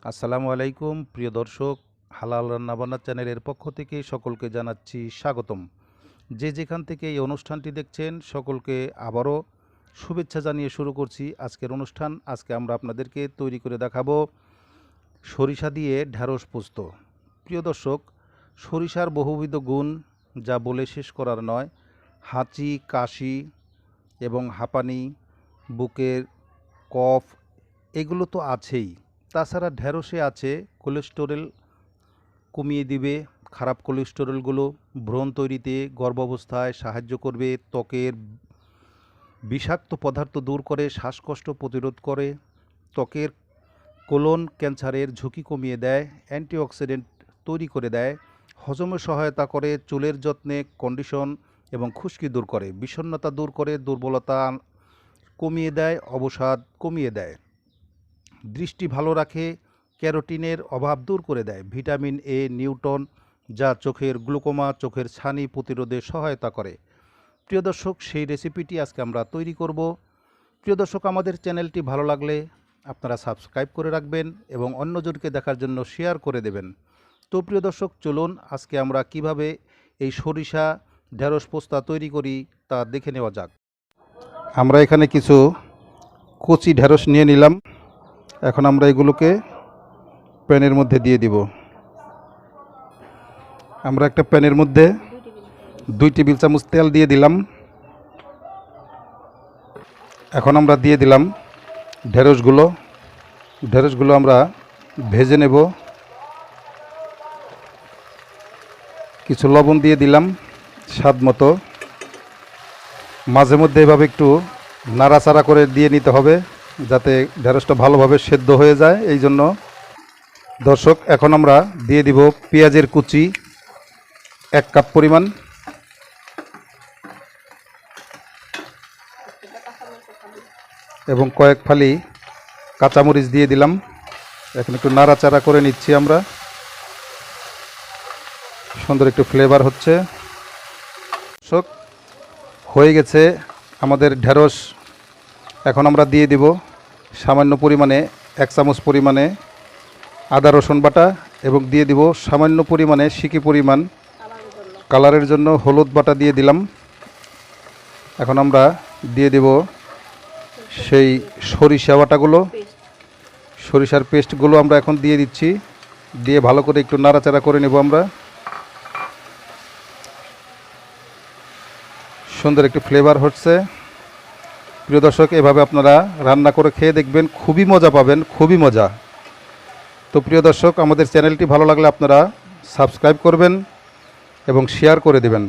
আসসালামু আলাইকুম প্রিয় দর্শক, হালাল রান্নাবান্না চ্যানেলের পক্ষ থেকে সকলকে জানাচ্ছি স্বাগতম। যে যেখান থেকে এই অনুষ্ঠানটি দেখছেন সকলকে আবারও শুভেচ্ছা জানিয়ে শুরু করছি আজকের অনুষ্ঠান। আজকে আমরা আপনাদেরকে তৈরি করে দেখাবো সরিষা দিয়ে ঢ্যাঁড়স পোস্ত। প্রিয় দর্শক, সরিষার বহুবিধ গুণ যা বলে শেষ করার নয়। হাঁচি, কাশি এবং হাঁপানি, বুকের কফ এগুলো তো আছেই। তাছাড়া ঢ্যাঁড়সে আছে কোলেস্টেরল কমিয়ে দিবে, খারাপ কোলেস্টেরলগুলো ব্রণ তৈরিতে গর্ভাবস্থায় সাহায্য করবে, ত্বকের বিষাক্ত পদার্থ দূর করে, শ্বাসকষ্ট প্রতিরোধ করে, ত্বকের কোলন ক্যান্সারের ঝুঁকি কমিয়ে দেয়, অ্যান্টিঅক্সিডেন্ট তৈরি করে দেয়, হজমে সহায়তা করে, চুলের যত্নে কন্ডিশন এবং খুশকি দূর করে, বিষণ্ণতা দূর করে, দুর্বলতা কমিয়ে দেয়, অবসাদ কমিয়ে দেয়, দৃষ্টি ভালো রাখে, ক্যারোটিনের অভাব দূর করে দেয়, ভিটামিন এ, নিউটন যা চোখের গ্লুকোমা, চোখের ছানি প্রতিরোধে সহায়তা করে। প্রিয় দর্শক, সেই রেসিপিটি আজকে আমরা তৈরি করব। প্রিয় দর্শক, আমাদের চ্যানেলটি ভালো লাগলে আপনারা সাবস্ক্রাইব করে রাখবেন এবং অন্যজনকে দেখার জন্য শেয়ার করে দেবেন। তো প্রিয় দর্শক, চলুন আজকে আমরা কিভাবে এই সরিষা ঢেঁড়স পোস্তা তৈরি করি তা দেখে নেওয়া যাক। আমরা এখানে কিছু কচি ঢেঁড়স নিয়ে নিলাম। এখন আমরা এগুলোকে প্যানের মধ্যে দিয়ে দিব। আমরা একটা প্যানের মধ্যে 2 টেবিল চামচ তেল দিয়ে দিলাম। এখন আমরা দিয়ে দিলাম ঢেঁড়সগুলো আমরা ভেজে নেব। কিছু লবণ দিয়ে দিলাম স্বাদ মতো। মাঝে মধ্যে এভাবে একটু নাড়াচাড়া করে দিয়ে নিতে হবে যাতে ঢেঁড়সটা ভালোভাবে সেদ্ধ হয়ে যায়। এই জন্য দর্শক, এখন আমরা দিয়ে দিব পেঁয়াজের কুচি 1 কাপ পরিমাণ, এবং কয়েক ফালি কাঁচামরিচ দিয়ে দিলাম। এখন একটু নাড়াচাড়া করে নিচ্ছি আমরা। সুন্দর একটু ফ্লেভার হচ্ছে। দর্শক, হয়ে গেছে আমাদের ঢেঁড়স। এখন আমরা দিয়ে দিব সামান্য পরিমাণে 1 চামচ পরিমাণে আদা রসুন বাটা, এবং দিয়ে দিব সামান্য পরিমাণে সিকি পরিমাণ কালারের জন্য হলুদ বাটা দিয়ে দিলাম। এখন আমরা দিয়ে দেব সেই সরিষা বাটাগুলো, সরিষার পেস্টগুলো আমরা এখন দিয়ে দিচ্ছি। দিয়ে ভালো করে একটু নাড়াচাড়া করে নেব আমরা। সুন্দর একটু ফ্লেভার হচ্ছে। প্রিয় দর্শক, এভাবে আপনারা রান্না করে খেয়ে দেখবেন, খুবই মজা পাবেন, খুবই মজা। তো প্রিয় দর্শক, আমাদের চ্যানেলটি ভালো লাগলে আপনারা সাবস্ক্রাইব করবেন এবং শেয়ার করে দেবেন।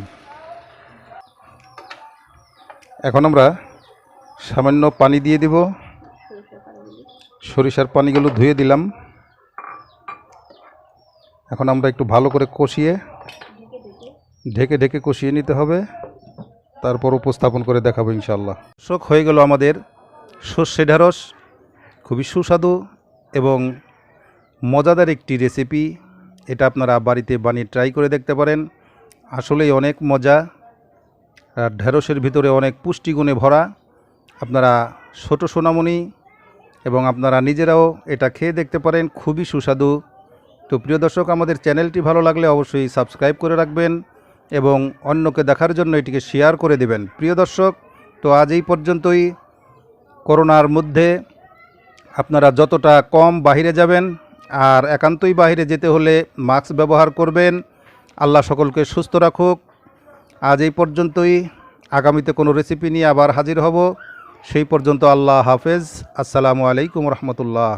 এখন আমরা সামান্য পানি দিয়ে দিব। সরিষার পানিগুলো ধুয়ে দিলাম। এখন আমরা একটু ভালো করে কষিয়ে ঢেকে ঢেকে কষিয়ে নিতে হবে, তারপর উপস্থাপন করে দেখাবো ইনশাআল্লাহ। দর্শক, হয়ে গেল আমাদের সর্ষে ঢেঁড়স। খুবই সুস্বাদু এবং মজাদার একটি রেসিপি। এটা আপনারা বাড়িতে বানিয়ে ট্রাই করে দেখতে পারেন। আসলেই অনেক মজা, আর ঢেঁড়সের ভিতরে অনেক পুষ্টিগুণে ভরা। আপনারা ছোটো সোনামণি এবং আপনারা নিজেরাও এটা খেয়ে দেখতে পারেন, খুবই সুস্বাদু। তো প্রিয় দর্শক, আমাদের চ্যানেলটি ভালো লাগলে অবশ্যই সাবস্ক্রাইব করে রাখবেন এবং অন্যকে দেখার জন্য এটিকে শেয়ার করে দেবেন। প্রিয় দর্শক, তো আজ এই পর্যন্তই। করোনার মধ্যে আপনারা যতটা কম বাইরে যাবেন, আর একান্তই বাইরে যেতে হলে মাস্ক ব্যবহার করবেন। আল্লাহ সকলকে সুস্থ রাখুক। আজ এই পর্যন্তই। আগামীতে কোনো রেসিপি নিয়ে আবার হাজির হব। সেই পর্যন্ত আল্লাহ হাফেজ। আসসালামু আলাইকুম রহমতুল্লাহ।